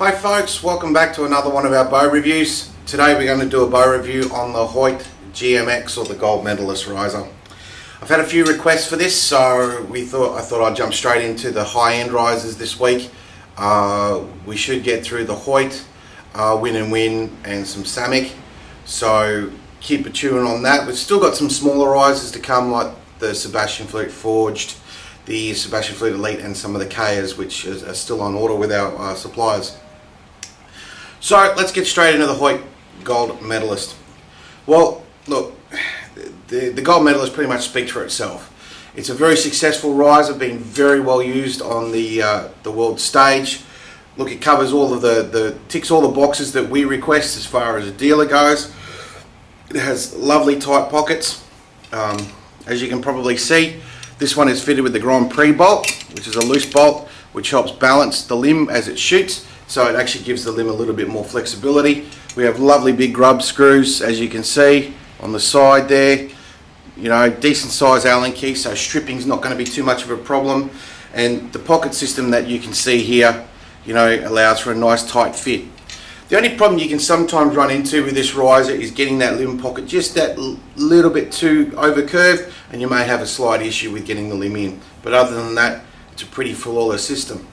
Hi folks, welcome back to another one of our bow reviews. Today we're going to do a bow review on the Hoyt GMX, or the Gold Medalist riser. I've had a few requests for this, so I thought I'd jump straight into the high-end risers this week. We should get through the Hoyt, Win & Win and some Samick, so keep a tune on that. We've still got some smaller risers to come, like the Sebastian Fleet Forged, the Sebastian Fleet Elite and some of the Kayas, which are still on order with our suppliers. So let's get straight into the Hoyt Gold Medalist. Well, look, the Gold Medalist pretty much speaks for itself. It's a very successful riser, been very well used on the world stage. Look, it covers all of ticks all the boxes that we request as far as a dealer goes. It has lovely tight pockets. As you can probably see, this one is fitted with the Grand Prix bolt, which is a loose bolt, which helps balance the limb as it shoots. So it actually gives the limb a little bit more flexibility. We have lovely big grub screws, as you can see on the side there. You know, decent size Allen key, so stripping's not going to be too much of a problem. And the pocket system that you can see here, you know, allows for a nice tight fit. The only problem you can sometimes run into with this riser is getting that limb pocket just that little bit too over curved, and you may have a slight issue with getting the limb in. But other than that, it's a pretty flawless system.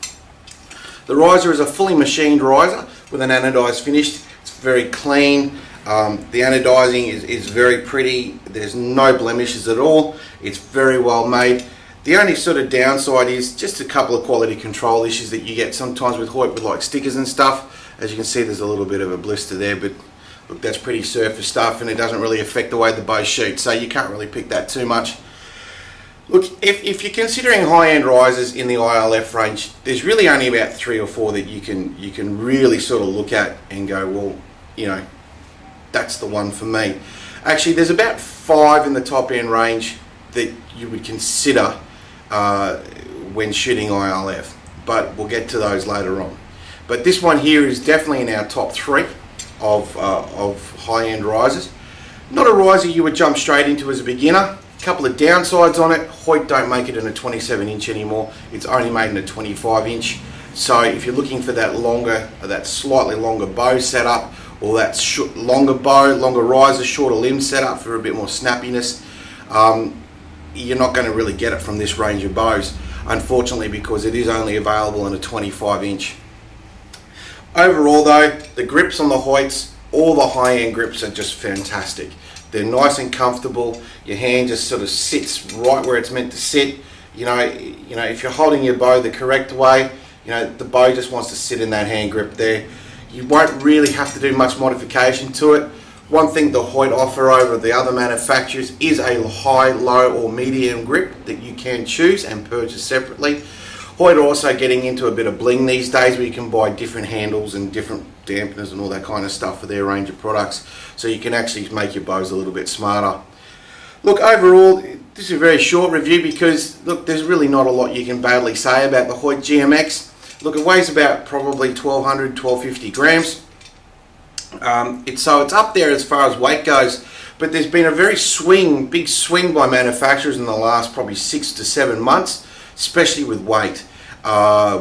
The riser is a fully machined riser with an anodized finish. It's very clean. The anodizing is very pretty. There's no blemishes at all. It's very well made. The only sort of downside is just a couple of quality control issues that you get sometimes with Hoyt, with like stickers and stuff. As you can see, there's a little bit of a blister there, but look, that's pretty surface stuff and it doesn't really affect the way the bow shoots, so you can't really pick that too much. Look, if you're considering high-end risers in the ILF range, there's really only about 3 or 4 that you can really sort of look at and go, well, you know, that's the one for me. Actually, there's about 5 in the top end range that you would consider when shooting ILF, but we'll get to those later on. But this one here is definitely in our top 3 of high-end risers. Not a riser you would jump straight into as a beginner. Couple of downsides on it: Hoyt don't make it in a 27 inch anymore. It's only made in a 25 inch. So if you're looking for that longer, that slightly longer bow setup, or that longer riser, shorter limb setup for a bit more snappiness, you're not going to really get it from this range of bows, unfortunately, because it is only available in a 25 inch. Overall though, the grips on the Hoyts, all the high-end grips, are just fantastic. They're nice and comfortable. Your hand just sort of sits right where it's meant to sit. You know, if you're holding your bow the correct way, you know, the bow just wants to sit in that hand grip there. You won't really have to do much modification to it. One thing the Hoyt offer over the other manufacturers is a high, low or medium grip that you can choose and purchase separately. Hoyt are also getting into a bit of bling these days, where you can buy different handles and different dampeners and all that kind of stuff for their range of products, so you can actually make your bows a little bit smarter. Look, overall, this is a very short review because, look, there's really not a lot you can badly say about the Hoyt GMX. Look, it weighs about probably 1200, 1250 grams. It's up there as far as weight goes, but there's been a very big swing by manufacturers in the last probably 6 to 7 months, especially with weight.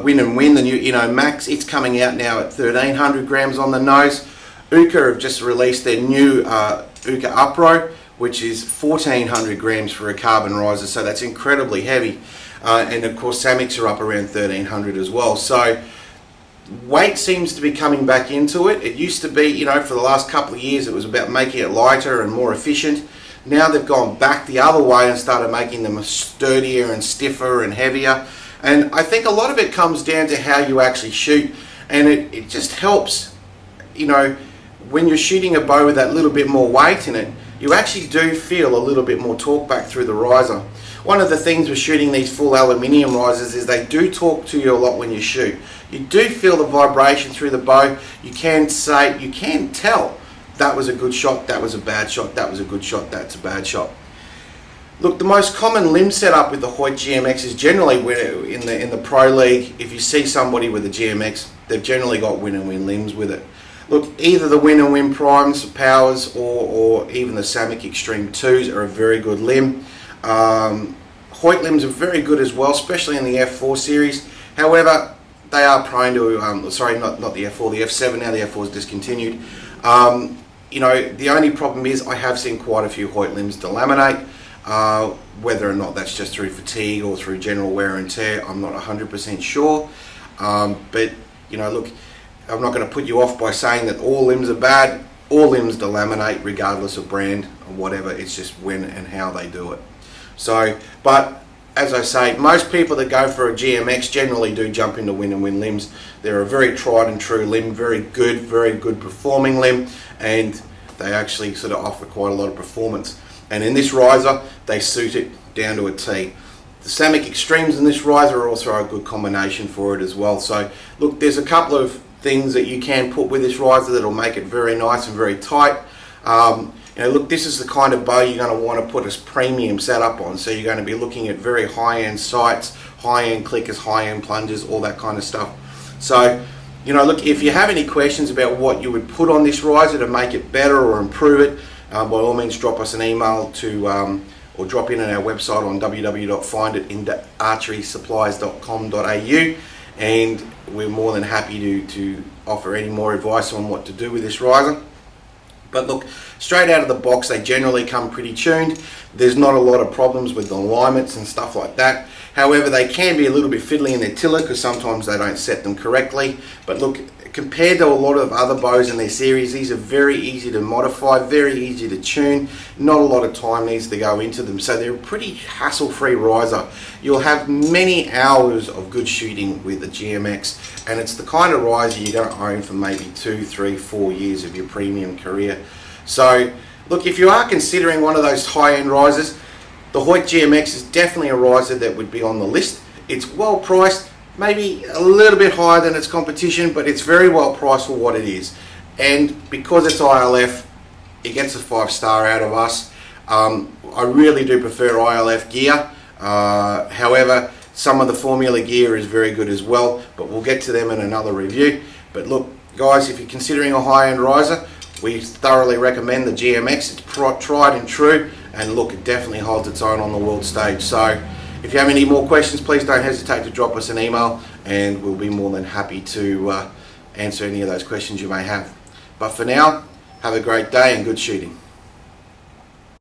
Win & Win, the new Max, it's coming out now at 1300 grams on the nose. Uka have just released their new Uka Upro, which is 1400 grams for a carbon riser, so that's incredibly heavy. And of course Samicks are up around 1300 as well. So weight seems to be coming back into it. It used to be, you know, for the last couple of years it was about making it lighter and more efficient. Now they've gone back the other way and started making them sturdier and stiffer and heavier. And I think a lot of it comes down to how you actually shoot, and it just helps, you know, when you're shooting a bow with that little bit more weight in it, you actually do feel a little bit more torque back through the riser. One of the things with shooting these full aluminium risers is they do talk to you a lot when you shoot. You do feel the vibration through the bow. You can tell that was a good shot, that was a bad shot, that was a good shot, that's a bad shot. Look, the most common limb setup with the Hoyt GMX is generally in the Pro League. If you see somebody with a GMX, they've generally got Win & Win limbs with it. Look, either the Win & Win Primes, Powers, or even the Samick Extreme 2s are a very good limb. Hoyt limbs are very good as well, especially in the F4 series. However, they are prone to, sorry, not the F4, the F7 now, the F4 is discontinued. You know, the only problem is I have seen quite a few Hoyt limbs delaminate. Whether or not that's just through fatigue or through general wear and tear, I'm not 100% sure. But, you know, look, I'm not going to put you off by saying that all limbs are bad. All limbs delaminate regardless of brand or whatever. It's just when and how they do it. So, but as I say, most people that go for a GMX generally do jump into Win and Win limbs. They're a very tried and true limb, very good performing limb, and they actually sort of offer quite a lot of performance. And in this riser, they suit it down to a T. The Samick Extremes in this riser are also a good combination for it as well. So look, there's a couple of things that you can put with this riser that'll make it very nice and very tight. You know, look, this is the kind of bow you're going to want to put a premium setup on. So you're going to be looking at very high-end sights, high-end clickers, high-end plungers, all that kind of stuff. So, you know, look, if you have any questions about what you would put on this riser to make it better or improve it, by all means drop us an email to or drop in on our website on www.finditinarcherysupplies.com.au, and we're more than happy to offer any more advice on what to do with this riser. But look, straight out of the box, they generally come pretty tuned. There's not a lot of problems with the alignments and stuff like that. However, they can be a little bit fiddly in their tiller because sometimes they don't set them correctly. But look, compared to a lot of other bows in their series, these are very easy to modify, very easy to tune. Not a lot of time needs to go into them. So they're a pretty hassle-free riser. You'll have many hours of good shooting with the GMX, and it's the kind of riser you're going to own for maybe 2, 3, 4 years of your premium career. So look, if you are considering one of those high-end risers, the Hoyt GMX is definitely a riser that would be on the list. It's well priced, maybe a little bit higher than its competition, but it's very well priced for what it is. And because it's ILF, it gets a 5-star out of us. I really do prefer ILF gear. However, some of the formula gear is very good as well, but we'll get to them in another review. But look, guys, if you're considering a high-end riser, we thoroughly recommend the GMX. It's tried and true, and look, it definitely holds its own on the world stage. So if you have any more questions, please don't hesitate to drop us an email, and we'll be more than happy to answer any of those questions you may have. But for now, have a great day and good shooting.